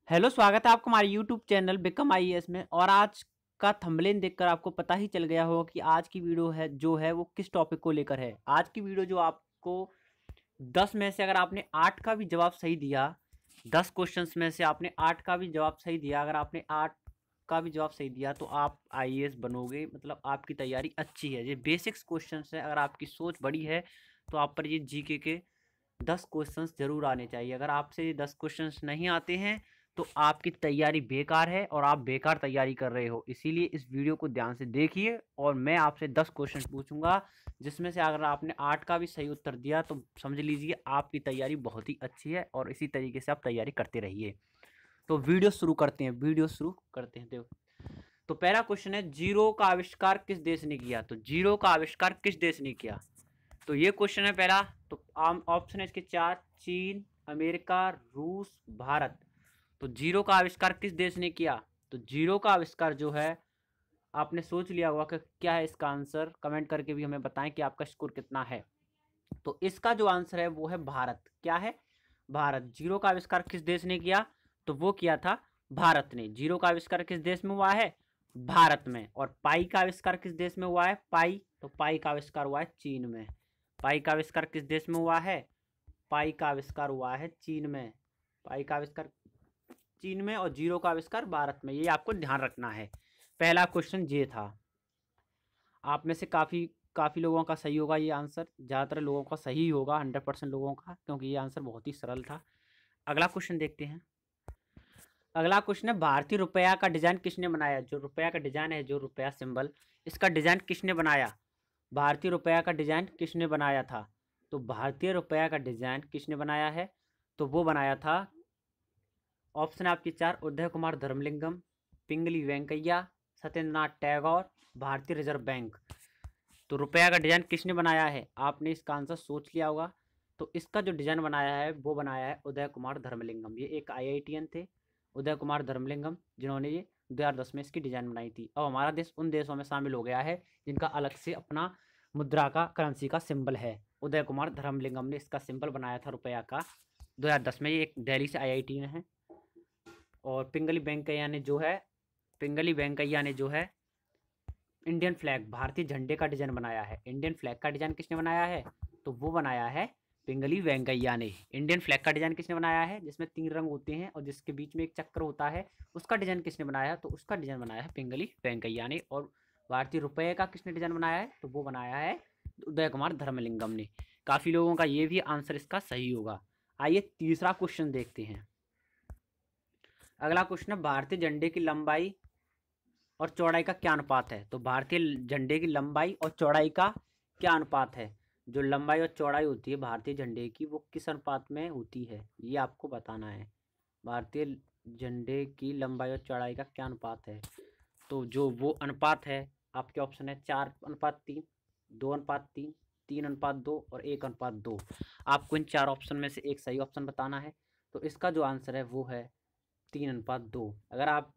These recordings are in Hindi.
हेलो, स्वागत है आपका हमारे यूट्यूब चैनल बिकम आईएएस में। और आज का थंबनेल देखकर आपको पता ही चल गया होगा कि आज की वीडियो है जो है वो किस टॉपिक को लेकर है। आज की वीडियो जो आपको 10 में से अगर आपने 8 का भी जवाब सही दिया, 10 क्वेश्चंस में से आपने 8 का भी जवाब सही दिया, अगर आपने 8 का भी जवाब सही दिया तो आप आईएएस बनोगे। मतलब आपकी तैयारी अच्छी है। ये बेसिक्स क्वेश्चंस है। अगर आपकी सोच बड़ी है तो आप पर ये जीके के 10 क्वेश्चंस जरूर आने चाहिए। अगर आपसे ये 10 क्वेश्चंस नहीं आते हैं तो आपकी तैयारी बेकार है और आप बेकार तैयारी कर रहे हो। इसीलिए इस वीडियो को ध्यान से देखिए और मैं आपसे 10 क्वेश्चन पूछूंगा, जिसमें से अगर आपने 8 का भी सही उत्तर दिया तो समझ लीजिए आपकी तैयारी बहुत ही अच्छी है और इसी तरीके से आप तैयारी करते रहिए। तो वीडियो शुरू करते हैं। देखो, तो पहला क्वेश्चन है, जीरो का आविष्कार किस देश ने किया? तो जीरो का आविष्कार किस देश ने किया? तो ये क्वेश्चन है पहला। तो आम ऑप्शन है इसके 4: चीन, अमेरिका, रूस, भारत। तो जीरो का आविष्कार किस देश ने किया? तो जीरो का आविष्कार जो है, आपने सोच लिया होगा कि क्या है इसका आंसर। कमेंट करके भी हमें बताएं कि आपका स्कोर कितना है। तो इसका जो आंसर है वो है भारत। क्या है? भारत। जीरो का आविष्कार किस देश ने किया? तो वो किया था भारत ने। जीरो का आविष्कार किस देश में हुआ है? भारत में। और पाई का आविष्कार किस देश में हुआ है? पाई, तो पाई का आविष्कार हुआ है चीन में। पाई का आविष्कार किस देश में हुआ है? पाई का आविष्कार हुआ है चीन में। पाई का आविष्कार चीन में और जीरो का आविष्कार भारत में। ये आपको ध्यान रखना है। पहला क्वेश्चन ये था। आप में से काफ़ी काफ़ी लोगों का सही होगा ये आंसर। ज़्यादातर लोगों का सही होगा, 100% लोगों का, क्योंकि ये आंसर बहुत ही सरल था। अगला क्वेश्चन देखते हैं। अगला क्वेश्चन है, भारतीय रुपया का डिजाइन किसने बनाया? जो रुपया का डिजाइन है, जो रुपया सिंबल, इसका डिजाइन किसने बनाया? भारतीय रुपया का डिजाइन किसने बनाया था? तो भारतीय रुपया का डिजाइन किसने बनाया है? तो वो बनाया था, ऑप्शन है आपकी 4: उदय कुमार धर्मलिंगम, पिंगली वेंकैया, सत्येंद्रनाथ टैगोर, भारतीय रिजर्व बैंक। तो रुपया का डिजाइन किसने बनाया है? आपने इसका आंसर सोच लिया होगा। तो इसका जो डिजाइन बनाया है वो बनाया है उदय कुमार धर्मलिंगम। ये एक आईआईटीएन थे, उदय कुमार धर्मलिंगम, जिन्होंने ये 2010 में इसकी डिजाइन बनाई थी। अब हमारा देश उन देशों में शामिल हो गया है जिनका अलग से अपना मुद्रा का, करेंसी का सिंबल है। उदय कुमार धर्मलिंगम ने इसका सिंबल बनाया था रुपया का 2010 में। ये एक दिल्ली से आईआईटीएन है। और पिंगली वेंकैया ने जो है इंडियन फ्लैग, भारतीय झंडे का डिजाइन बनाया है। इंडियन फ्लैग का डिजाइन किसने बनाया है? तो वो बनाया है पिंगली वेंकैया ने। इंडियन फ्लैग का डिजाइन किसने बनाया है, जिसमें 3 रंग होते हैं और जिसके बीच में एक चक्र होता है, उसका डिजाइन किसने बनाया है? तो उसका डिजाइन बनाया है पिंगली वेंकैया ने। और भारतीय रुपये का किसने डिजाइन बनाया है? तो वो बनाया है उदय कुमार धर्मलिंगम ने। काफी लोगों का ये भी आंसर इसका सही होगा। आइए तीसरा क्वेश्चन देखते हैं। अगला क्वेश्चन है, भारतीय झंडे की लंबाई और चौड़ाई का क्या अनुपात है? तो भारतीय झंडे की लंबाई और चौड़ाई का क्या अनुपात है? जो लंबाई और चौड़ाई होती है भारतीय झंडे की, वो किस अनुपात में होती है, ये आपको बताना है। भारतीय झंडे की लंबाई और चौड़ाई का क्या अनुपात है? तो जो वो अनुपात है, आपके ऑप्शन है 4:3, 2:3, 3:2 और 1:2। आपको इन 4 ऑप्शन में से एक सही ऑप्शन बताना है। तो इसका जो आंसर है वो है 3:2। अगर आप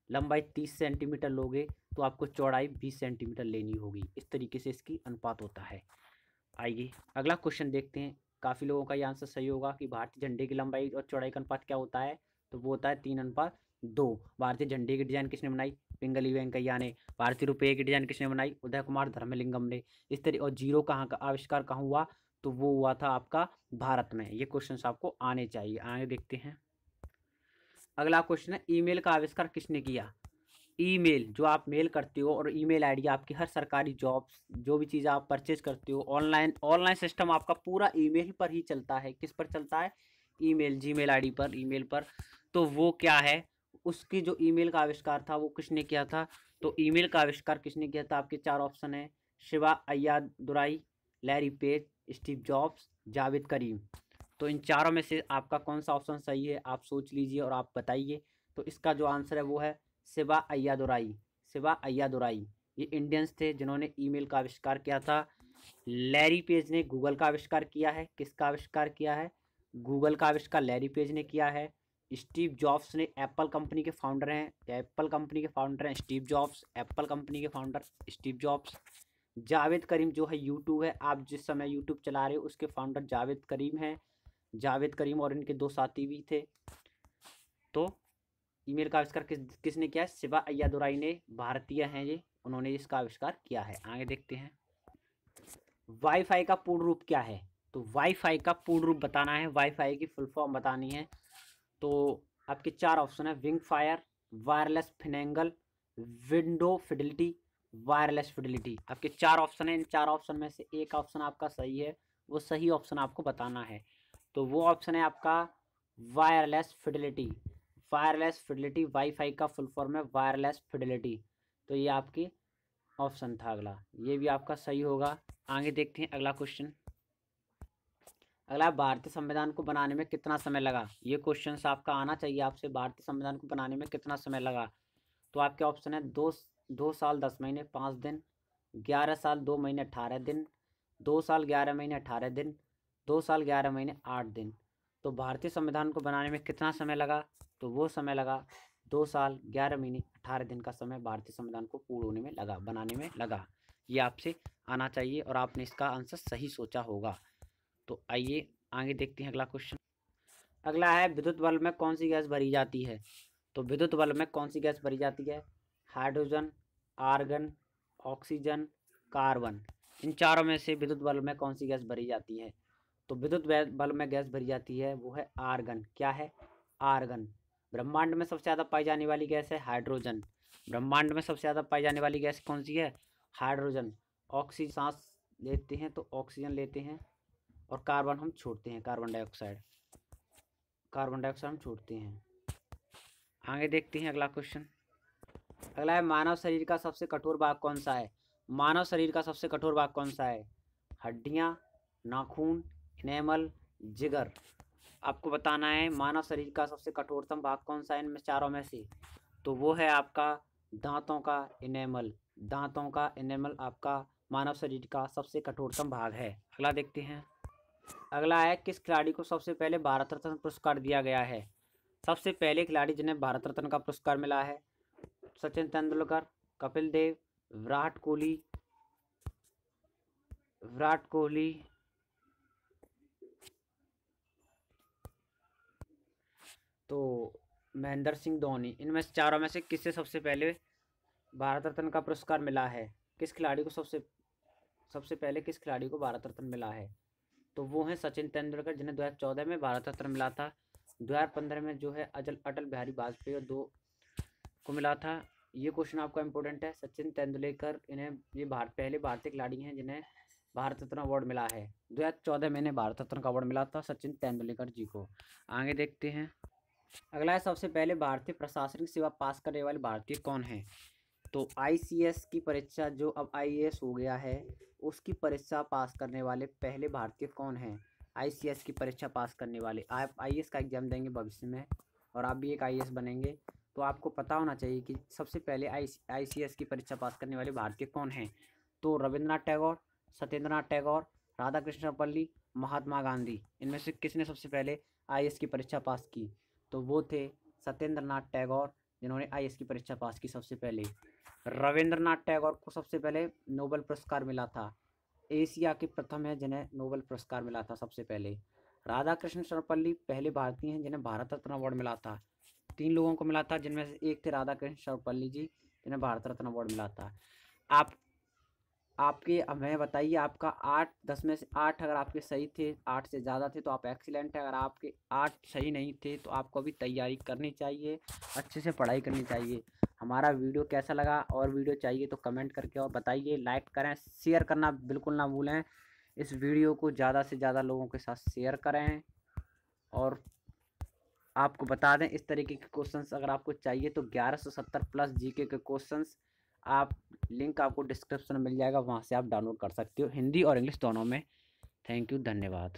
लंबाई 30 सेंटीमीटर लोगे तो आपको चौड़ाई 20 सेंटीमीटर लेनी होगी। इस तरीके से इसकी अनुपात होता है। आइए अगला क्वेश्चन देखते हैं। काफ़ी लोगों का ये आंसर सही होगा कि भारतीय झंडे की लंबाई और चौड़ाई का अनुपात क्या होता है? तो वो होता है 3:2। भारतीय झंडे की डिजाइन किसने बनाई? पिंगली वेंकैया ने। भारतीय रुपये की डिजाइन किसने बनाई? उदय कुमार धर्मलिंगम ने। इस तरह, और जीरो कहाँ का आविष्कार कहाँ हुआ? तो वो हुआ था आपका भारत में। ये क्वेश्चन आपको आने चाहिए। आगे देखते हैं। अगला क्वेश्चन है, ईमेल का आविष्कार किसने किया? ईमेल, जो आप मेल करते हो, और ईमेल आईडी आपकी हर सरकारी जॉब्स, जो भी चीज़ आप परचेज करते हो, ऑनलाइन ऑनलाइन सिस्टम आपका पूरा ईमेल पर ही चलता है। किस पर चलता है? ईमेल, जीमेल आईडी पर, ईमेल पर। तो वो क्या है, उसकी जो ईमेल का आविष्कार था वो किसने किया था? तो ईमेल का आविष्कार किसने किया था? आपके 4 ऑप्शन है: Shiva Ayyadurai, Larry Page, Steve Jobs, Jawed Karim. तो इन चारों में से आपका कौन सा ऑप्शन सही है, आप सोच लीजिए और आप बताइए। तो इसका जो आंसर है वो है शिवा अय्यादुराई। शिवा अय्यादुराई ये इंडियंस थे जिन्होंने ईमेल का आविष्कार किया था। लैरी पेज ने गूगल का आविष्कार किया है। किसका आविष्कार किया है? गूगल का आविष्कार लैरी पेज ने किया है। स्टीव जॉब्स ने, एप्पल कंपनी के फाउंडर हैं, एप्पल कंपनी के फाउंडर हैं स्टीव जॉब्स। एप्पल कंपनी के फाउंडर स्टीव जॉब्स। जावेद करीम जो है यूट्यूब है, आप जिस समय यूट्यूब चला रहे हो, उसके फाउंडर जावेद करीम हैं। जावेद करीम और इनके 2 साथी भी थे। तो ईमेल का आविष्कार किसने किया है? शिवा अय्यादुराई ने, भारतीय हैं ये, उन्होंने इसका आविष्कार किया है। आगे देखते हैं, वाईफाई का पूर्ण रूप क्या है? तो वाईफाई का पूर्ण रूप बताना है, वाईफाई की फुल फॉर्म बतानी है। तो आपके 4 ऑप्शन है, wing fire, wireless finangle, window fidelity, wireless fidelity. आपके 4 ऑप्शन है, इन 4 ऑप्शन में से एक ऑप्शन आपका सही है, वो सही ऑप्शन आपको बताना है। तो वो ऑप्शन है आपका wireless fidelity. Wireless fidelity wifi का फुल फॉर्म है वायरलेस फिडिलिटी। तो ये आपकी ऑप्शन था अगला, ये भी आपका सही होगा। आगे देखते हैं अगला क्वेश्चन। अगला, भारतीय संविधान को बनाने में कितना समय लगा? ये क्वेश्चन आपका आना चाहिए आपसे, भारतीय संविधान को बनाने में कितना समय लगा? तो आपके ऑप्शन है 2 साल 10 महीने 5 दिन, 11 साल 2 महीने 18 दिन, 2 साल 11 महीने 18 दिन, 2 साल 11 महीने 8 दिन। तो भारतीय संविधान को बनाने में कितना समय लगा? तो वो समय लगा 2 साल 11 महीने 18 दिन का समय भारतीय संविधान को पूर्ण होने में लगा, बनाने में लगा। ये आपसे आना चाहिए और आपने इसका आंसर सही सोचा होगा। तो आइए आगे देखते हैं अगला क्वेश्चन। अगला है, विद्युत बल्ब में कौन सी गैस भरी जाती है? तो विद्युत बल्ब में कौन सी गैस भरी जाती है? Hydrogen, argon, oxygen, carbon. इन चारों में से विद्युत बल्ब में कौन सी गैस भरी जाती है? तो विद्युत बल्ब में गैस भरी जाती है वो है आर्गन। क्या है? आर्गन। ब्रह्मांड में सबसे ज़्यादा पाई जाने वाली गैस है हाइड्रोजन। ब्रह्मांड में सबसे ज़्यादा पाई जाने वाली गैस कौन सी है? हाइड्रोजन। ऑक्सीजन सांस लेते हैं तो ऑक्सीजन लेते हैं, और कार्बन हम छोड़ते हैं, कार्बन डाइऑक्साइड हम छोड़ते हैं। आगे देखते हैं अगला क्वेश्चन। अगला है, मानव शरीर का सबसे कठोर भाग कौन सा है? मानव शरीर का सबसे कठोर भाग कौन सा है? हड्डियां, नाखून, इनेमल, जिगर। आपको बताना है मानव शरीर का सबसे कठोरतम भाग कौन सा है इनमें चारों में से। तो वो है आपका दांतों का इनेमल। दांतों का इनेमल आपका मानव शरीर का सबसे कठोरतम भाग है। अगला देखते हैं। अगला है, किस खिलाड़ी को सबसे पहले भारत रत्न पुरस्कार दिया गया है? सबसे पहले खिलाड़ी जिन्हें भारत रत्न का पुरस्कार मिला है, सचिन तेंदुलकर, कपिल देव, विराट कोहली तो महेंद्र सिंह धोनी। इनमें से चारों में से किससे सबसे पहले भारत रत्न का पुरस्कार मिला है? किस खिलाड़ी को सबसे पहले किस खिलाड़ी को भारत रत्न मिला है? तो वो है सचिन तेंदुलकर, जिन्हें 2014 में भारत रत्न मिला था। 2015 में जो है अटल बिहारी वाजपेयी और 2 को मिला था। ये क्वेश्चन आपका इंपॉर्टेंट है। सचिन तेंदुलकर, इन्हें ये पहले भारतीय खिलाड़ी हैं जिन्हें भारत रत्न अवार्ड मिला है। 2014 में इन्हें भारत रत्न का अवार्ड मिला था सचिन तेंदुलकर जी को। आगे देखते हैं। अगला है, सबसे पहले भारतीय प्रशासनिक सेवा पास करने वाले भारतीय कौन है? तो ICS की परीक्षा, जो अब IAS हो गया है, उसकी परीक्षा पास करने वाले पहले भारतीय कौन हैं? ICS की परीक्षा पास करने वाले। आप IAS का एग्जाम देंगे भविष्य में और आप भी एक IAS बनेंगे, तो आपको पता होना चाहिए कि सबसे पहले ICS की परीक्षा पास करने वाले भारतीय कौन हैं। तो रविंद्रनाथ टैगोर, सत्येंद्रनाथ टैगोर, राधा कृष्ण सर्वपल्ली, महात्मा गांधी। इनमें से किसने सबसे पहले IAS की परीक्षा पास की? तो वो थे सत्येंद्रनाथ टैगोर, जिन्होंने IAS की परीक्षा पास की सबसे पहले। रविंद्रनाथ टैगोर को सबसे पहले नोबेल पुरस्कार मिला था। एशिया के प्रथम है जिन्हें नोबेल पुरस्कार मिला था सबसे पहले। राधा कृष्ण सर्वपल्ली पहले भारतीय हैं जिन्हें भारत रत्न अवार्ड मिला था। 3 लोगों को मिला था, जिनमें से एक थे राधा कृष्ण सर्वपल्ली जी, जिन्हें भारत रत्न अवार्ड मिला था। आपके हमें बताइए, आपका 8-10 में से 8 अगर आपके सही थे, 8 से ज़्यादा थे तो आप एक्सीलेंट है। अगर आपके 8 सही नहीं थे तो आपको अभी तैयारी करनी चाहिए, अच्छे से पढ़ाई करनी चाहिए। हमारा वीडियो कैसा लगा, और वीडियो चाहिए तो कमेंट करके और बताइए। लाइक करें, शेयर करना बिल्कुल ना भूलें। इस वीडियो को ज़्यादा से ज़्यादा लोगों के साथ शेयर करें। और आपको बता दें, इस तरीके के क्वेश्चंस अगर आपको चाहिए तो 1170 प्लस जीके के क्वेश्चंस, आप लिंक आपको डिस्क्रिप्शन में मिल जाएगा, वहाँ से आप डाउनलोड कर सकते हो, हिंदी और इंग्लिश दोनों में। थैंक यू, धन्यवाद।